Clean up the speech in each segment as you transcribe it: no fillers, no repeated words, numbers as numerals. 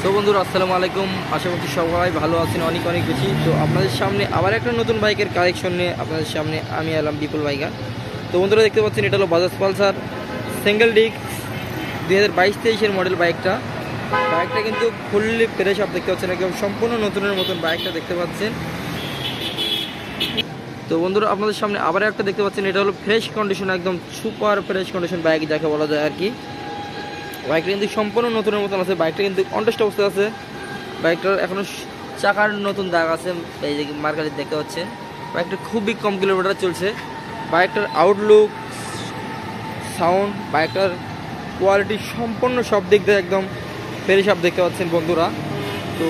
তো বন্ধুরা আসসালামু আলাইকুম, আশা করছি সবাই ভালো আছেন, অনেক অনেক বেশি। তো আপনাদের সামনে আবার একটা নতুন বাইকের কালেকশন নিয়ে আপনাদের সামনে আমি এলাম, বিপুল বাইকার। তো বন্ধুরা দেখতে পাচ্ছেন, এটা হলো Bajaj Pulsar single disc 2022-23 model বাইকটা কিন্তু ফুললি ফ্রেশ আপ দেখতে পাচ্ছেন, একদম সম্পূর্ণ নতুনের মতন বাইকটা দেখতে পাচ্ছেন। তো বন্ধুরা আপনাদের সামনে আবার একটা দেখতে পাচ্ছেন, এটা হলো ফ্রেশ কন্ডিশন, একদম সুপার ফ্রেশ কন্ডিশন বাইক যাকে বলা যায় আর কি। বাইকটা কিন্তু সম্পূর্ণ নতুনের মতন আছে, বাইকটা কিন্তু অনটেস্ট অবস্থায় আছে। বাইকটার এখনও চাকার নতুন দাগ আছে, এই যে মার্কারে দেখতে পাচ্ছেন। বাইকটা খুবই কম কিলোমিটার চলছে। বাইকটার আউটলুক, সাউন্ড, বাইকটার কোয়ালিটি সম্পূর্ণ সব দিক দিয়ে একদম ফ্রেশ আপ দেখতে পাচ্ছেন বন্ধুরা। তো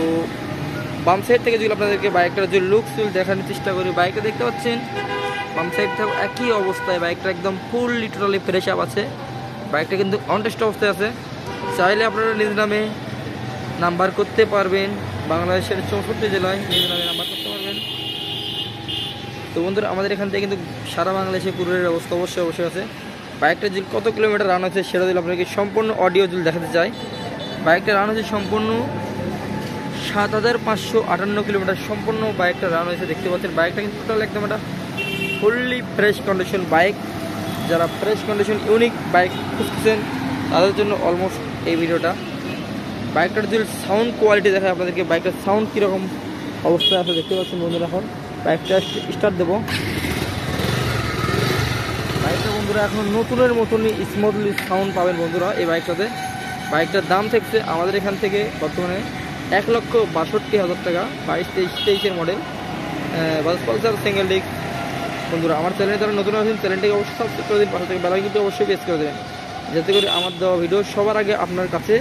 বাম সাইড থেকে যদি আপনাদেরকে বাইকটার যে লুকস দেখানোর চেষ্টা করি, বাইকটা দেখতে পাচ্ছেন বাম সাইড থেকে একই অবস্থায় বাইকটা একদম ফুললি টোটালি ফ্রেশ আপ আছে। বাইকটা কিন্তু অনটেস্ট অবস্থায় আছে। চাইলে আপনারা নিজ নামে নাম্বার করতে পারবেন, বাংলাদেশের 64 জেলায় নিজ নামে নাম্বার করতে পারবেন। তো বন্ধুরা আমাদের এখান থেকে কিন্তু সারা বাংলাদেশে কুরিয়ারের ব্যবস্থা অবশ্যই আছে। বাইকটা যদি কত কিলোমিটার রান হয়েছে সেটা যদি আপনাকে সম্পূর্ণ অডিও যদি দেখাতে চাই, বাইকটা রান হয়েছে সম্পূর্ণ 7558 কিলোমিটার সম্পূর্ণ বাইকটা রান হয়েছে দেখতে পাচ্ছেন। বাইকটা কিন্তু টোটাল একদম একটা ফুললি ফ্রেশ কন্ডিশন বাইক। যারা ফ্রেশ কন্ডিশন ইউনিক বাইক খুঁজছেন তাদের জন্য অলমোস্ট এই ভিডিওটা। বাইকটার যদি সাউন্ড কোয়ালিটি দেখায় আপনাদেরকে, বাইকটার সাউন্ড কীরকম অবস্থায় আছে দেখতে পাচ্ছেন বন্ধুরা। এখন বাইকটা স্টার্ট দেবো। বাইকটা বন্ধুরা এখন নতুনের মতনই স্মুথলি সাউন্ড পাবেন বন্ধুরা এই বাইকটাতে। বাইকটার দাম থাকছে আমাদের এখান থেকে বর্তমানে 1,62,000 টাকা, 22-23 model Bajaj Pulsar single disc. বন্ধুরা আমার চ্যানেলে যারা নতুন আছেন চ্যানেলটিকে অবশ্যই সাবস্ক্রাইব করে দিন, পাশে থেকে বেল আইকনটি অবশ্যই প্রেস করে দেবেন, যাতে করে আমার দেওয়া ভিডিও সবার আগে আপনার কাছে